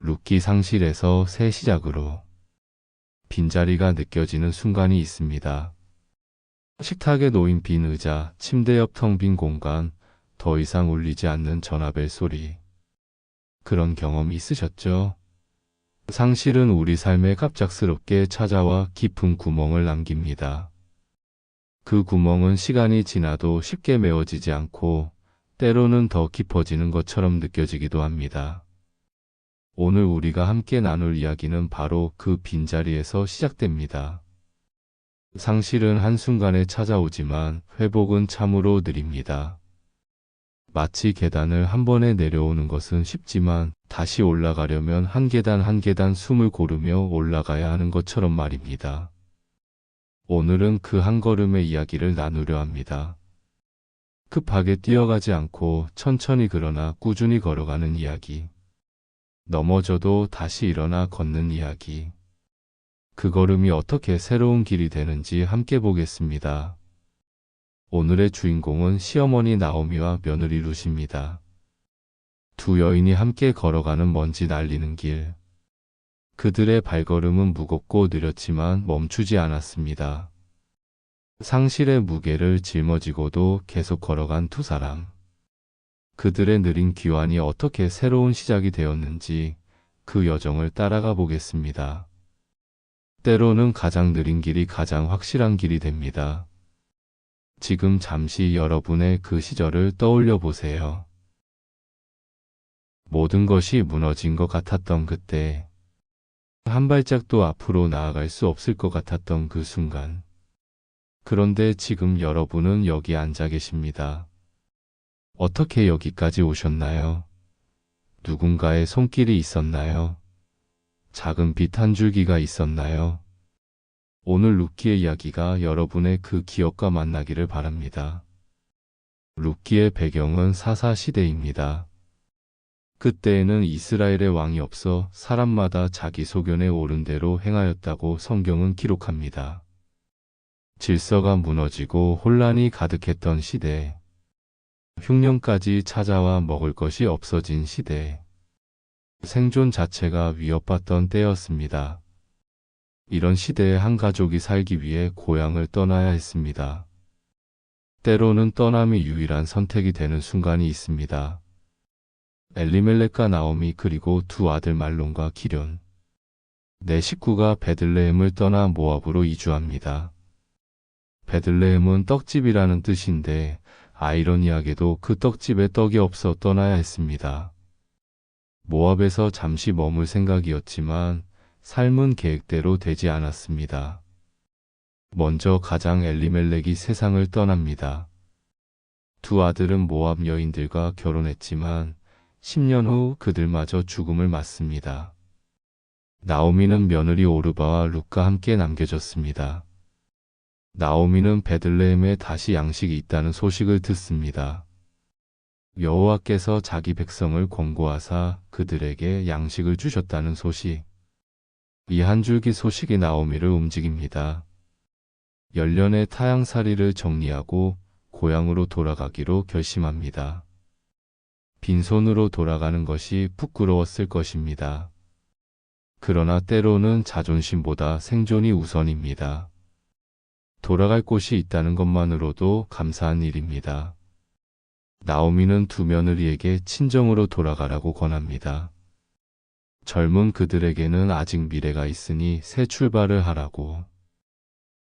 룻기 상실에서 새 시작으로 빈자리가 느껴지는 순간이 있습니다. 식탁에 놓인 빈 의자, 침대 옆 텅 빈 공간, 더 이상 울리지 않는 전화벨 소리. 그런 경험 있으셨죠? 상실은 우리 삶에 갑작스럽게 찾아와 깊은 구멍을 남깁니다. 그 구멍은 시간이 지나도 쉽게 메워지지 않고 때로는 더 깊어지는 것처럼 느껴지기도 합니다. 오늘 우리가 함께 나눌 이야기는 바로 그 빈자리에서 시작됩니다. 상실은 한순간에 찾아오지만 회복은 참으로 느립니다. 마치 계단을 한 번에 내려오는 것은 쉽지만 다시 올라가려면 한 계단 한 계단 숨을 고르며 올라가야 하는 것처럼 말입니다. 오늘은 그 한 걸음의 이야기를 나누려 합니다. 급하게 뛰어가지 않고 천천히 그러나 꾸준히 걸어가는 이야기. 넘어져도 다시 일어나 걷는 이야기. 그 걸음이 어떻게 새로운 길이 되는지 함께 보겠습니다. 오늘의 주인공은 시어머니 나오미와 며느리 룻입니다. 두 여인이 함께 걸어가는 먼지 날리는 길. 그들의 발걸음은 무겁고 느렸지만 멈추지 않았습니다. 상실의 무게를 짊어지고도 계속 걸어간 두 사람. 그들의 느린 귀환이 어떻게 새로운 시작이 되었는지 그 여정을 따라가 보겠습니다. 때로는 가장 느린 길이 가장 확실한 길이 됩니다. 지금 잠시 여러분의 그 시절을 떠올려 보세요. 모든 것이 무너진 것 같았던 그때, 한 발짝도 앞으로 나아갈 수 없을 것 같았던 그 순간. 그런데 지금 여러분은 여기 앉아 계십니다. 어떻게 여기까지 오셨나요? 누군가의 손길이 있었나요? 작은 빛 한 줄기가 있었나요? 오늘 룻기의 이야기가 여러분의 그 기억과 만나기를 바랍니다. 룻기의 배경은 사사 시대입니다. 그때에는 이스라엘의 왕이 없어 사람마다 자기 소견에 옳은 대로 행하였다고 성경은 기록합니다. 질서가 무너지고 혼란이 가득했던 시대. 흉년까지 찾아와 먹을 것이 없어진 시대. 생존 자체가 위협받던 때였습니다. 이런 시대에 한 가족이 살기 위해 고향을 떠나야 했습니다. 때로는 떠남이 유일한 선택이 되는 순간이 있습니다. 엘리멜렉과 나오미 그리고 두 아들 말론과 기럨. 네 식구가 베들레헴을 떠나 모압으로 이주합니다. 베들레헴은 떡집이라는 뜻인데 아이러니하게도 그 떡집에 떡이 없어 떠나야 했습니다. 모압에서 잠시 머물 생각이었지만 삶은 계획대로 되지 않았습니다. 먼저 가장 엘리멜렉이 세상을 떠납니다. 두 아들은 모압 여인들과 결혼했지만 10년 후 그들마저 죽음을 맞습니다. 나오미는 며느리 오르바와 룻과 함께 남겨졌습니다. 나오미는 베들레헴에 다시 양식이 있다는 소식을 듣습니다. 여호와께서 자기 백성을 권고하사 그들에게 양식을 주셨다는 소식. 이 한 줄기 소식이 나오미를 움직입니다. 열련의 타향살이를 정리하고 고향으로 돌아가기로 결심합니다. 빈손으로 돌아가는 것이 부끄러웠을 것입니다. 그러나 때로는 자존심보다 생존이 우선입니다. 돌아갈 곳이 있다는 것만으로도 감사한 일입니다. 나오미는 두 며느리에게 친정으로 돌아가라고 권합니다. 젊은 그들에게는 아직 미래가 있으니 새 출발을 하라고.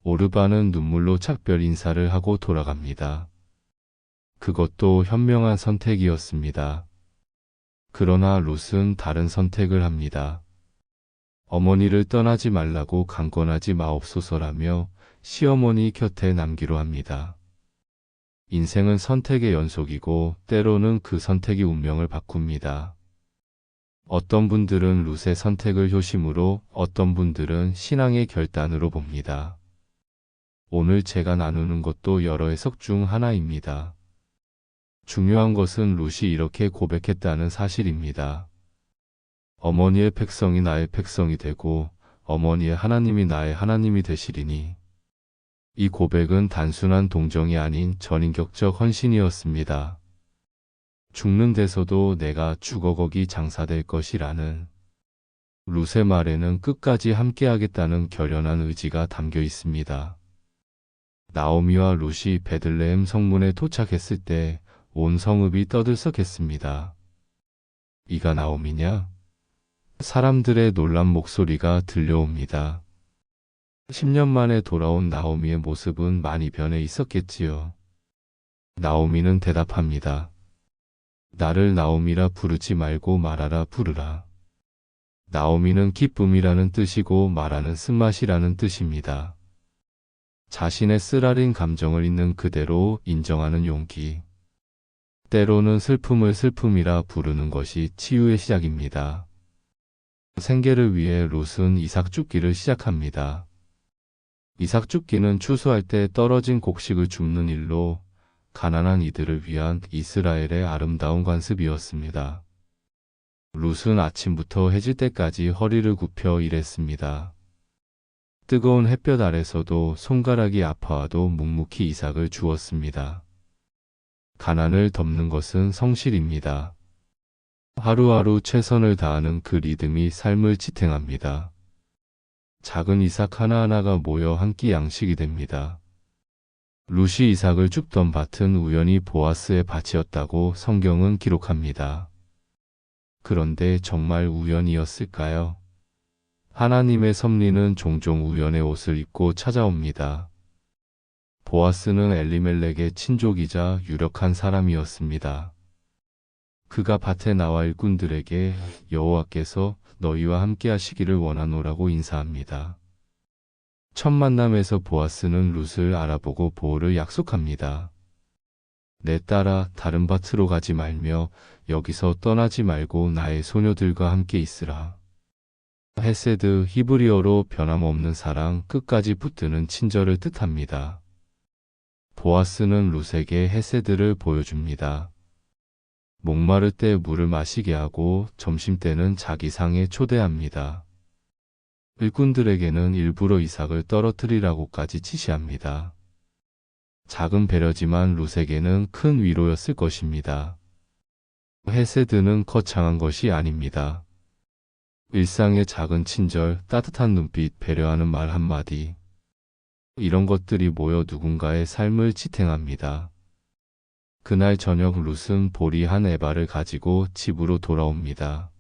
오르바는 눈물로 작별 인사를 하고 돌아갑니다. 그것도 현명한 선택이었습니다. 그러나 룻은 다른 선택을 합니다. 어머니를 떠나지 말라고 강권하지 마옵소서라며 시어머니 곁에 남기로 합니다. 인생은 선택의 연속이고 때로는 그 선택이 운명을 바꿉니다. 어떤 분들은 룻의 선택을 효심으로, 어떤 분들은 신앙의 결단으로 봅니다. 오늘 제가 나누는 것도 여러 해석 중 하나입니다. 중요한 것은 룻이 이렇게 고백했다는 사실입니다. 어머니의 백성이 나의 백성이 되고 어머니의 하나님이 나의 하나님이 되시리니. 이 고백은 단순한 동정이 아닌 전인격적 헌신이었습니다. 죽는 데서도 내가 죽어 거기 장사될 것이라는 룻의 말에는 끝까지 함께하겠다는 결연한 의지가 담겨 있습니다. 나오미와 룻이 베들레헴 성문에 도착했을 때 온 성읍이 떠들썩했습니다. 이가 나오미냐? 사람들의 놀란 목소리가 들려옵니다. 10년 만에 돌아온 나오미의 모습은 많이 변해 있었겠지요. 나오미는 대답합니다. 나를 나오미라 부르지 말고 말하라 부르라. 나오미는 기쁨이라는 뜻이고 말하는 쓴맛이라는 뜻입니다. 자신의 쓰라린 감정을 있는 그대로 인정하는 용기. 때로는 슬픔을 슬픔이라 부르는 것이 치유의 시작입니다. 생계를 위해 룻은 이삭 줍기를 시작합니다. 이삭 줍기는 추수할 때 떨어진 곡식을 줍는 일로 가난한 이들을 위한 이스라엘의 아름다운 관습이었습니다. 룻은 아침부터 해질 때까지 허리를 굽혀 일했습니다. 뜨거운 햇볕 아래서도 손가락이 아파와도 묵묵히 이삭을 주었습니다. 가난을 덮는 것은 성실입니다. 하루하루 최선을 다하는 그 리듬이 삶을 지탱합니다. 작은 이삭 하나하나가 모여 한 끼 양식이 됩니다. 룻이 이삭을 줍던 밭은 우연히 보아스의 밭이었다고 성경은 기록합니다. 그런데 정말 우연이었을까요? 하나님의 섭리는 종종 우연의 옷을 입고 찾아옵니다. 보아스는 엘리멜렉의 친족이자 유력한 사람이었습니다. 그가 밭에 나와 일꾼들에게 여호와께서 너희와 함께 하시기를 원하노라고 인사합니다. 첫 만남에서 보아스는 룻을 알아보고 보호를 약속합니다. 내 딸아, 다른 밭으로 가지 말며 여기서 떠나지 말고 나의 소녀들과 함께 있으라. 헤세드, 히브리어로 변함없는 사랑, 끝까지 붙드는 친절을 뜻합니다. 보아스는 룻에게 헤세드를 보여줍니다. 목마를 때 물을 마시게 하고 점심때는 자기 상에 초대합니다. 일꾼들에게는 일부러 이삭을 떨어뜨리라고까지 지시합니다. 작은 배려지만 룻에게는 큰 위로였을 것입니다. 헤세드는 거창한 것이 아닙니다. 일상의 작은 친절, 따뜻한 눈빛, 배려하는 말 한마디. 이런 것들이 모여 누군가의 삶을 지탱합니다. 그날 저녁 룻은 보리 한 에바를 가지고 집으로 돌아옵니다.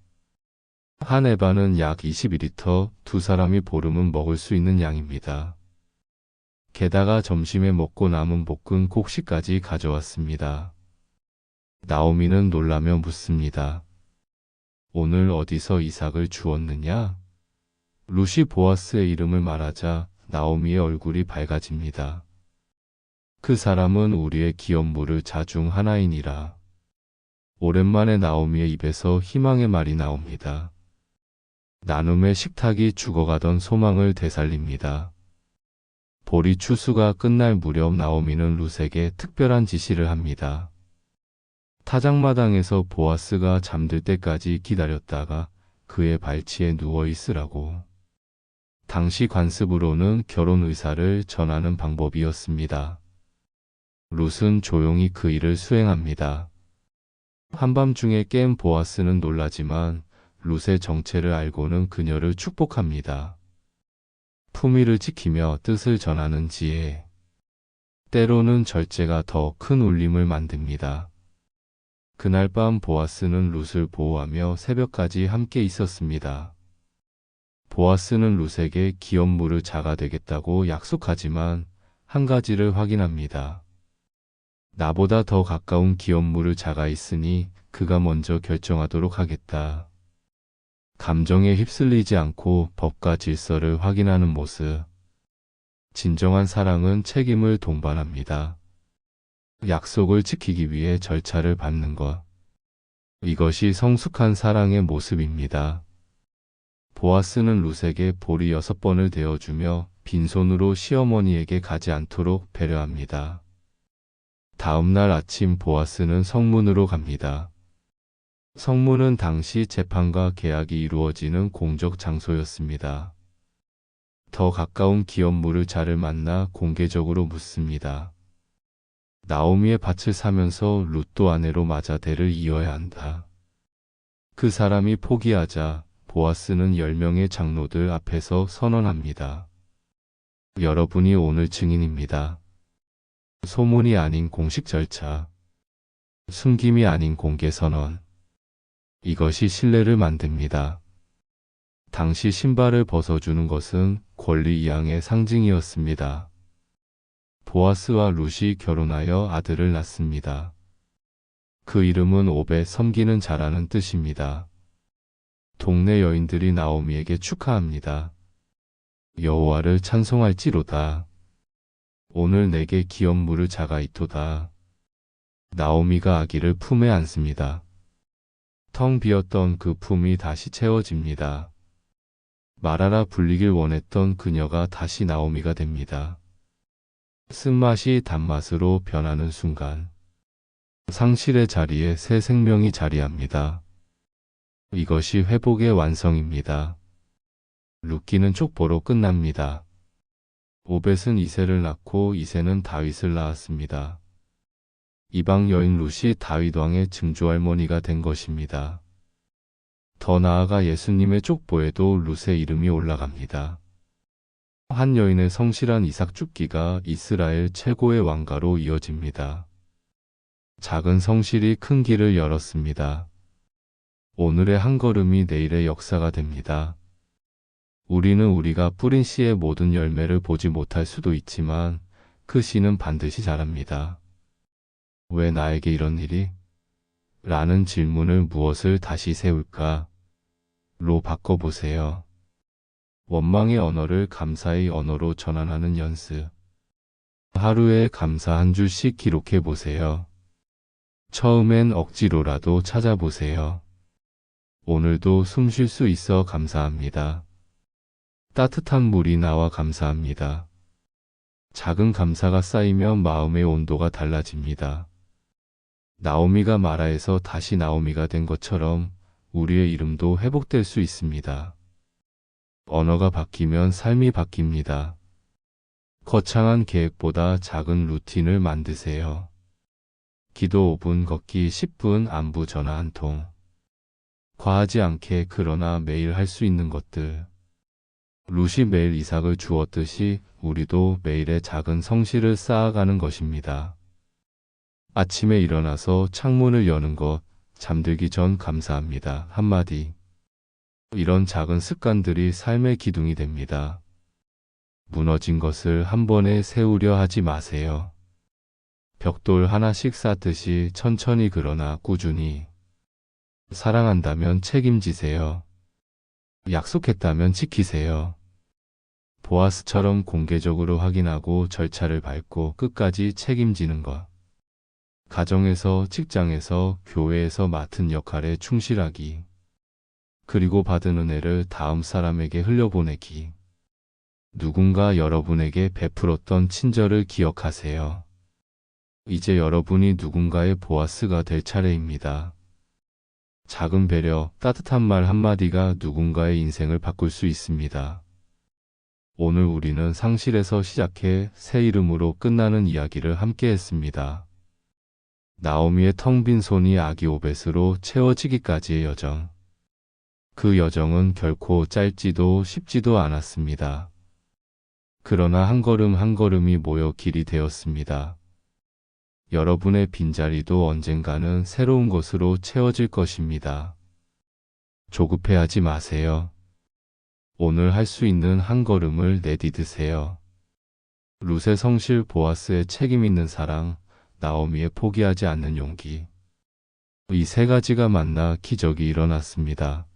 한 에바는 약 22리터, 두 사람이 보름은 먹을 수 있는 양입니다. 게다가 점심에 먹고 남은 볶은 곡식까지 가져왔습니다. 나오미는 놀라며 묻습니다. 오늘 어디서 이삭을 주었느냐? 룻이 보아스의 이름을 말하자 나오미의 얼굴이 밝아집니다. 그 사람은 우리의 기업물을 자중 하나이니라. 오랜만에 나오미의 입에서 희망의 말이 나옵니다. 나눔의 식탁이 죽어가던 소망을 되살립니다. 보리 추수가 끝날 무렵 나오미는 룻에게 특별한 지시를 합니다. 타작마당에서 보아스가 잠들 때까지 기다렸다가 그의 발치에 누워 있으라고. 당시 관습으로는 결혼 의사를 전하는 방법이었습니다. 룻은 조용히 그 일을 수행합니다. 한밤중에 깬 보아스는 놀라지만 룻의 정체를 알고는 그녀를 축복합니다. 품위를 지키며 뜻을 전하는 지혜. 때로는 절제가 더 큰 울림을 만듭니다. 그날 밤 보아스는 룻을 보호하며 새벽까지 함께 있었습니다. 보아스는 룻에게 기업물을 자가 되겠다고 약속하지만 한 가지를 확인합니다. 나보다 더 가까운 기업물을 자가 있으니 그가 먼저 결정하도록 하겠다. 감정에 휩쓸리지 않고 법과 질서를 확인하는 모습. 진정한 사랑은 책임을 동반합니다. 약속을 지키기 위해 절차를 밟는 것. 이것이 성숙한 사랑의 모습입니다. 보아스는 룻에게 보리 6번을 데워주며 빈손으로 시어머니에게 가지 않도록 배려합니다. 다음 날 아침 보아스는 성문으로 갑니다. 성문은 당시 재판과 계약이 이루어지는 공적 장소였습니다. 더 가까운 기업물을 자를 만나 공개적으로 묻습니다. 나오미의 밭을 사면서 룻도 아내로 맞아 대를 이어야 한다. 그 사람이 포기하자 보아스는 10명의 장로들 앞에서 선언합니다. 여러분이 오늘 증인입니다. 소문이 아닌 공식 절차, 숨김이 아닌 공개 선언. 이것이 신뢰를 만듭니다. 당시 신발을 벗어주는 것은 권리 이양의 상징이었습니다. 보아스와 룻이 결혼하여 아들을 낳습니다. 그 이름은 오벳, 섬기는 자라는 뜻입니다. 동네 여인들이 나오미에게 축하합니다. 여호와를 찬송할지로다. 오늘 내게 기업물을 자가 있도다. 나오미가 아기를 품에 안습니다. 텅 비었던 그 품이 다시 채워집니다. 말하라 불리길 원했던 그녀가 다시 나오미가 됩니다. 쓴맛이 단맛으로 변하는 순간, 상실의 자리에 새 생명이 자리합니다. 이것이 회복의 완성입니다. 룻기는 족보로 끝납니다. 오벳은 이새를 낳고 이새는 다윗을 낳았습니다. 이방 여인 룻이 다윗 왕의 증조할머니가 된 것입니다. 더 나아가 예수님의 족보에도 룻의 이름이 올라갑니다. 한 여인의 성실한 이삭 줍기가 이스라엘 최고의 왕가로 이어집니다. 작은 성실이 큰 길을 열었습니다. 오늘의 한 걸음이 내일의 역사가 됩니다. 우리는 우리가 뿌린 씨의 모든 열매를 보지 못할 수도 있지만 그 씨는 반드시 자랍니다. 왜 나에게 이런 일이? 라는 질문을 무엇을 다시 세울까? 로 바꿔보세요. 원망의 언어를 감사의 언어로 전환하는 연습. 하루에 감사 한 줄씩 기록해 보세요. 처음엔 억지로라도 찾아보세요. 오늘도 숨 쉴 수 있어 감사합니다. 따뜻한 물이 나와 감사합니다. 작은 감사가 쌓이면 마음의 온도가 달라집니다. 나오미가 마라에서 다시 나오미가 된 것처럼 우리의 이름도 회복될 수 있습니다. 언어가 바뀌면 삶이 바뀝니다. 거창한 계획보다 작은 루틴을 만드세요. 기도 5분, 걷기 10분, 안부 전화 한 통. 과하지 않게 그러나 매일 할 수 있는 것들. 룻이 매일 이삭을 주었듯이 우리도 매일의 작은 성실을 쌓아가는 것입니다. 아침에 일어나서 창문을 여는 것, 잠들기 전 감사합니다. 한마디. 이런 작은 습관들이 삶의 기둥이 됩니다. 무너진 것을 한 번에 세우려 하지 마세요. 벽돌 하나씩 쌓듯이 천천히 그러나 꾸준히. 사랑한다면 책임지세요. 약속했다면 지키세요. 보아스처럼 공개적으로 확인하고 절차를 밟고 끝까지 책임지는 것. 가정에서, 직장에서, 교회에서 맡은 역할에 충실하기. 그리고 받은 은혜를 다음 사람에게 흘려보내기. 누군가 여러분에게 베풀었던 친절을 기억하세요. 이제 여러분이 누군가의 보아스가 될 차례입니다. 작은 배려, 따뜻한 말 한마디가 누군가의 인생을 바꿀 수 있습니다. 오늘 우리는 상실에서 시작해 새 이름으로 끝나는 이야기를 함께 했습니다. 나오미의 텅 빈 손이 아기 오벳으로 채워지기까지의 여정. 그 여정은 결코 짧지도 쉽지도 않았습니다. 그러나 한 걸음 한 걸음이 모여 길이 되었습니다. 여러분의 빈자리도 언젠가는 새로운 것으로 채워질 것입니다. 조급해하지 마세요. 오늘 할 수 있는 한 걸음을 내디드세요. 룻의 성실, 보아스의 책임 있는 사랑, 나오미의 포기하지 않는 용기. 이 세 가지가 만나 기적이 일어났습니다.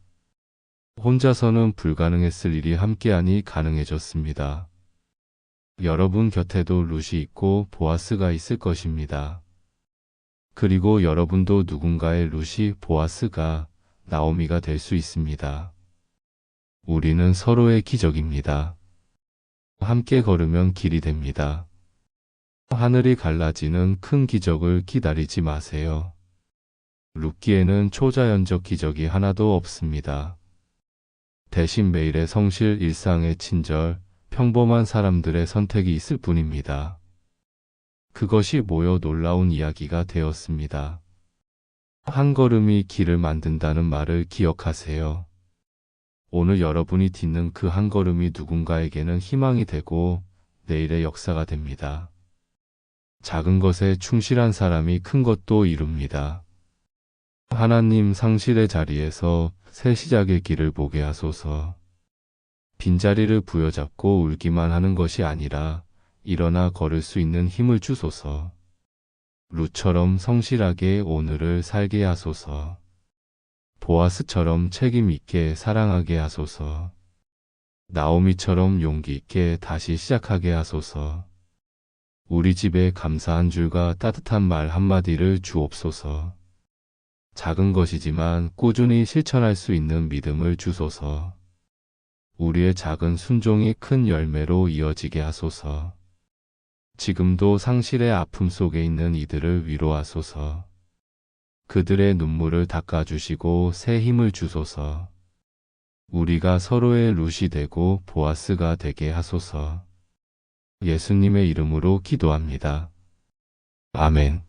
혼자서는 불가능했을 일이 함께하니 가능해졌습니다. 여러분 곁에도 룻이 있고 보아스가 있을 것입니다. 그리고 여러분도 누군가의 룻이, 보아스가, 나오미가 될 수 있습니다. 우리는 서로의 기적입니다. 함께 걸으면 길이 됩니다. 하늘이 갈라지는 큰 기적을 기다리지 마세요. 룻기에는 초자연적 기적이 하나도 없습니다. 대신 매일의 성실, 일상의 친절, 평범한 사람들의 선택이 있을 뿐입니다. 그것이 모여 놀라운 이야기가 되었습니다. 한 걸음이 길을 만든다는 말을 기억하세요. 오늘 여러분이 딛는 그 한 걸음이 누군가에게는 희망이 되고 내일의 역사가 됩니다. 작은 것에 충실한 사람이 큰 것도 이룹니다. 하나님, 상실의 자리에서 새 시작의 길을 보게 하소서. 빈자리를 부여잡고 울기만 하는 것이 아니라 일어나 걸을 수 있는 힘을 주소서. 룻처럼 성실하게 오늘을 살게 하소서. 보아스처럼 책임 있게 사랑하게 하소서. 나오미처럼 용기 있게 다시 시작하게 하소서. 우리 집에 감사한 줄과 따뜻한 말 한마디를 주옵소서. 작은 것이지만 꾸준히 실천할 수 있는 믿음을 주소서. 우리의 작은 순종이 큰 열매로 이어지게 하소서. 지금도 상실의 아픔 속에 있는 이들을 위로하소서. 그들의 눈물을 닦아주시고 새 힘을 주소서. 우리가 서로의 룻이 되고 보아스가 되게 하소서. 예수님의 이름으로 기도합니다. 아멘.